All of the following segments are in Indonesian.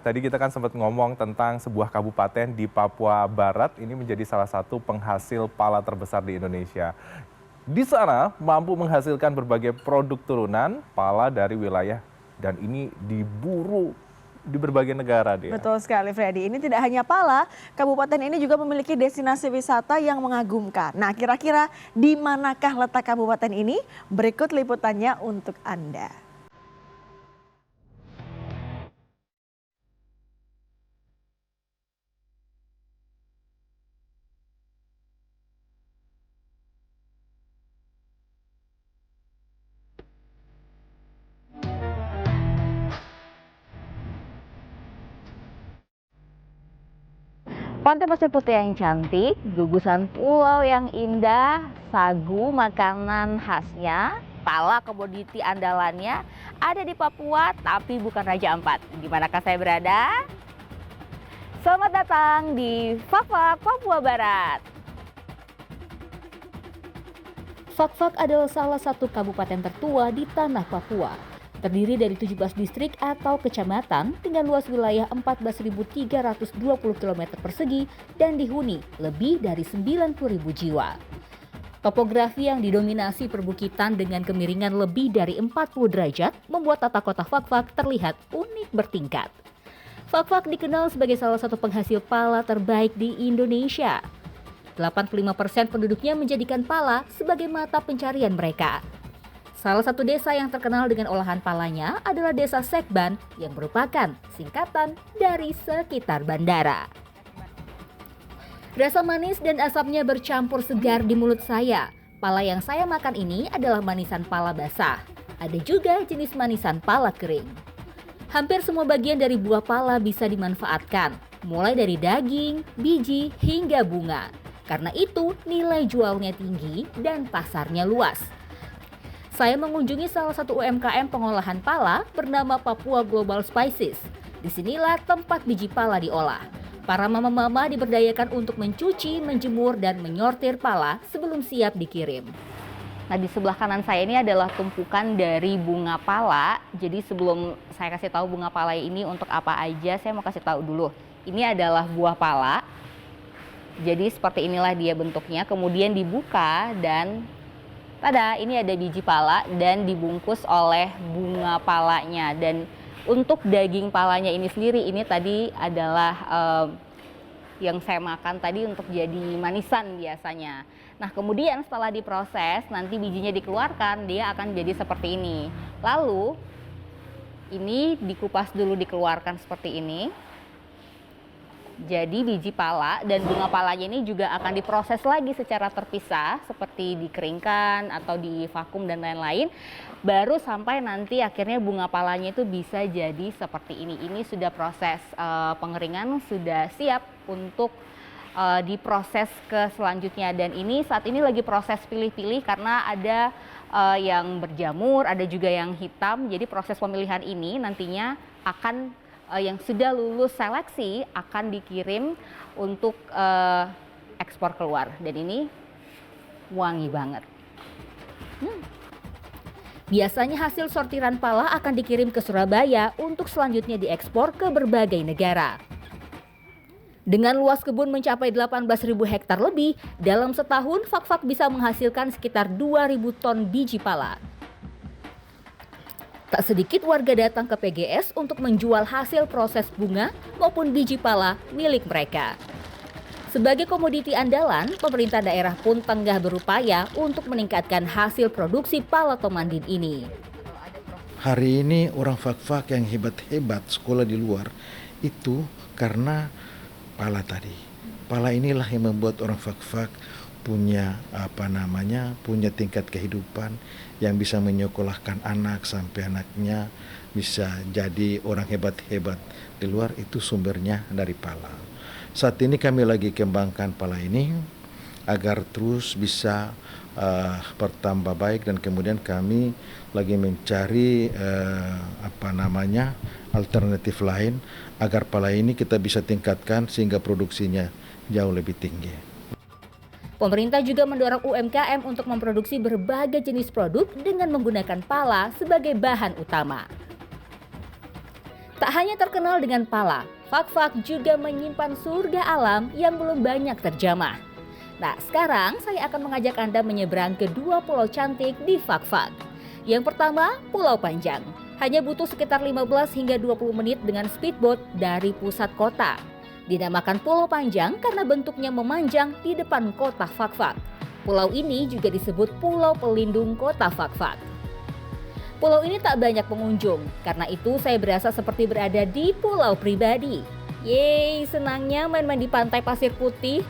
tadi kita kan sempat ngomong tentang sebuah kabupaten di Papua Barat ini menjadi salah satu penghasil pala terbesar di Indonesia. Di sana mampu menghasilkan berbagai produk turunan pala dari wilayah dan ini diburu di berbagai negara dia. Betul sekali Freddy, ini tidak hanya pala, kabupaten ini juga memiliki destinasi wisata yang mengagumkan. Nah kira-kira di manakah letak kabupaten ini? Berikut liputannya untuk Anda. Pantai Pasir Putih yang cantik, gugusan pulau yang indah, sagu makanan khasnya, pala komoditi andalannya ada di Papua tapi bukan Raja Ampat. Di manakah saya berada? Selamat datang di Fak-Fak Papua Barat. Fak-Fak adalah salah satu kabupaten tertua di tanah Papua. Terdiri dari 17 distrik atau kecamatan dengan luas wilayah 14.320 km persegi dan dihuni lebih dari 90.000 jiwa. Topografi yang didominasi perbukitan dengan kemiringan lebih dari 40 derajat membuat tata kota Fak-Fak terlihat unik bertingkat. Fak-Fak dikenal sebagai salah satu penghasil pala terbaik di Indonesia. 85% penduduknya menjadikan pala sebagai mata pencarian mereka. Salah satu desa yang terkenal dengan olahan palanya adalah Desa Sekban yang merupakan singkatan dari sekitar bandara. Rasa manis dan asapnya bercampur segar di mulut saya. Pala yang saya makan ini adalah manisan pala basah. Ada juga jenis manisan pala kering. Hampir semua bagian dari buah pala bisa dimanfaatkan, mulai dari daging, biji, hingga bunga. Karena itu nilai jualnya tinggi dan pasarnya luas. Saya mengunjungi salah satu UMKM pengolahan pala bernama Papua Global Spices. Disinilah tempat biji pala diolah. Para mama-mama diberdayakan untuk mencuci, menjemur, dan menyortir pala sebelum siap dikirim. Nah, di sebelah kanan saya ini adalah tumpukan dari bunga pala. Jadi sebelum saya kasih tahu bunga pala ini untuk apa aja, saya mau kasih tahu dulu. Ini adalah buah pala. Jadi seperti inilah dia bentuknya. Kemudian dibuka dan tada, ini ada biji pala dan dibungkus oleh bunga palanya. Dan untuk daging palanya ini sendiri, ini tadi adalah yang saya makan tadi untuk jadi manisan biasanya. Nah kemudian setelah diproses, nanti bijinya dikeluarkan, dia akan jadi seperti ini. Lalu ini dikupas dulu, dikeluarkan seperti ini. Jadi biji pala dan bunga palanya ini juga akan diproses lagi secara terpisah seperti dikeringkan atau divakum dan lain-lain. Baru sampai nanti akhirnya bunga palanya itu bisa jadi seperti ini. Ini sudah proses pengeringan, sudah siap untuk diproses ke selanjutnya. Dan ini saat ini lagi proses pilih-pilih karena ada yang berjamur, ada juga yang hitam. Jadi proses pemilihan ini nantinya akan yang sudah lulus seleksi akan dikirim untuk ekspor keluar. Dan ini wangi banget. Biasanya hasil sortiran pala akan dikirim ke Surabaya untuk selanjutnya diekspor ke berbagai negara. Dengan luas kebun mencapai 18.000 hektar lebih, dalam setahun Fak-Fak bisa menghasilkan sekitar 2.000 ton biji pala. Tak sedikit warga datang ke PGS untuk menjual hasil proses bunga maupun biji pala milik mereka. Sebagai komoditi andalan, pemerintah daerah pun tengah berupaya untuk meningkatkan hasil produksi pala Tomandin ini. Hari ini orang Fak-Fak yang hebat-hebat sekolah di luar itu karena pala tadi. Pala inilah yang membuat orang Fak-Fak punya punya tingkat kehidupan yang bisa menyekolahkan anak sampai anaknya bisa jadi orang hebat-hebat di luar, itu sumbernya dari pala. Saat ini kami lagi kembangkan pala ini agar terus bisa bertambah baik, dan kemudian kami lagi mencari alternatif lain agar pala ini kita bisa tingkatkan sehingga produksinya jauh lebih tinggi. Pemerintah juga mendorong UMKM untuk memproduksi berbagai jenis produk dengan menggunakan pala sebagai bahan utama. Tak hanya terkenal dengan pala, Fak-Fak juga menyimpan surga alam yang belum banyak terjamah. Nah, sekarang saya akan mengajak Anda menyeberang ke 2 pulau cantik di Fak-Fak. Yang pertama, Pulau Panjang. Hanya butuh sekitar 15 hingga 20 menit dengan speedboat dari pusat kota. Dinamakan Pulau Panjang karena bentuknya memanjang di depan kota Fak-Fak. Pulau ini juga disebut Pulau Pelindung Kota Fak-Fak. Pulau ini tak banyak pengunjung, karena itu saya berasa seperti berada di pulau pribadi. Yeay, senangnya main-main di pantai pasir putih.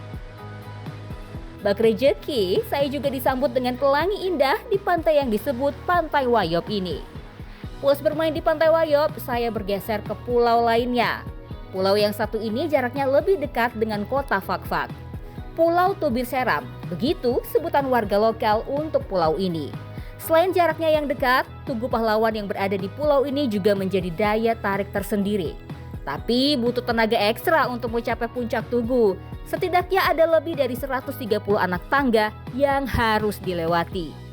Bak rejeki, saya juga disambut dengan pelangi indah di pantai yang disebut Pantai Wayop ini. Puas bermain di Pantai Wayop, saya bergeser ke pulau lainnya. Pulau yang satu ini jaraknya lebih dekat dengan kota Fak-Fak. Pulau Tubir Seram, begitu sebutan warga lokal untuk pulau ini. Selain jaraknya yang dekat, Tugu Pahlawan yang berada di pulau ini juga menjadi daya tarik tersendiri. Tapi butuh tenaga ekstra untuk mencapai puncak Tugu. Setidaknya ada lebih dari 130 anak tangga yang harus dilewati.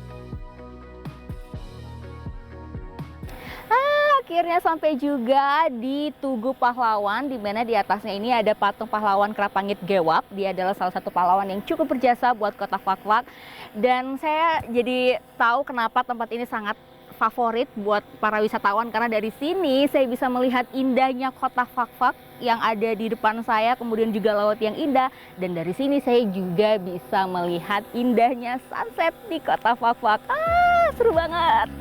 Akhirnya sampai juga di Tugu Pahlawan, di mana di atasnya ini ada patung pahlawan Krapangit Gewap. Dia adalah salah satu pahlawan yang cukup berjasa buat kota Fak-Fak. Dan saya jadi tahu kenapa tempat ini sangat favorit buat para wisatawan, karena dari sini saya bisa melihat indahnya kota Fak-Fak yang ada di depan saya, kemudian juga laut yang indah, dan dari sini saya juga bisa melihat indahnya sunset di kota Fak-Fak. Seru banget.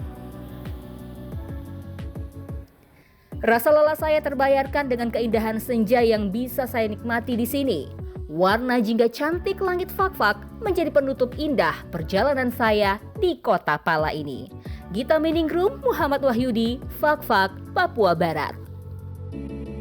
Rasa lelah saya terbayarkan dengan keindahan senja yang bisa saya nikmati di sini. Warna jingga cantik langit Fak-Fak menjadi penutup indah perjalanan saya di kota Pala ini. Gita Miningrum, Muhammad Wahyudi, Fak-Fak, Papua Barat.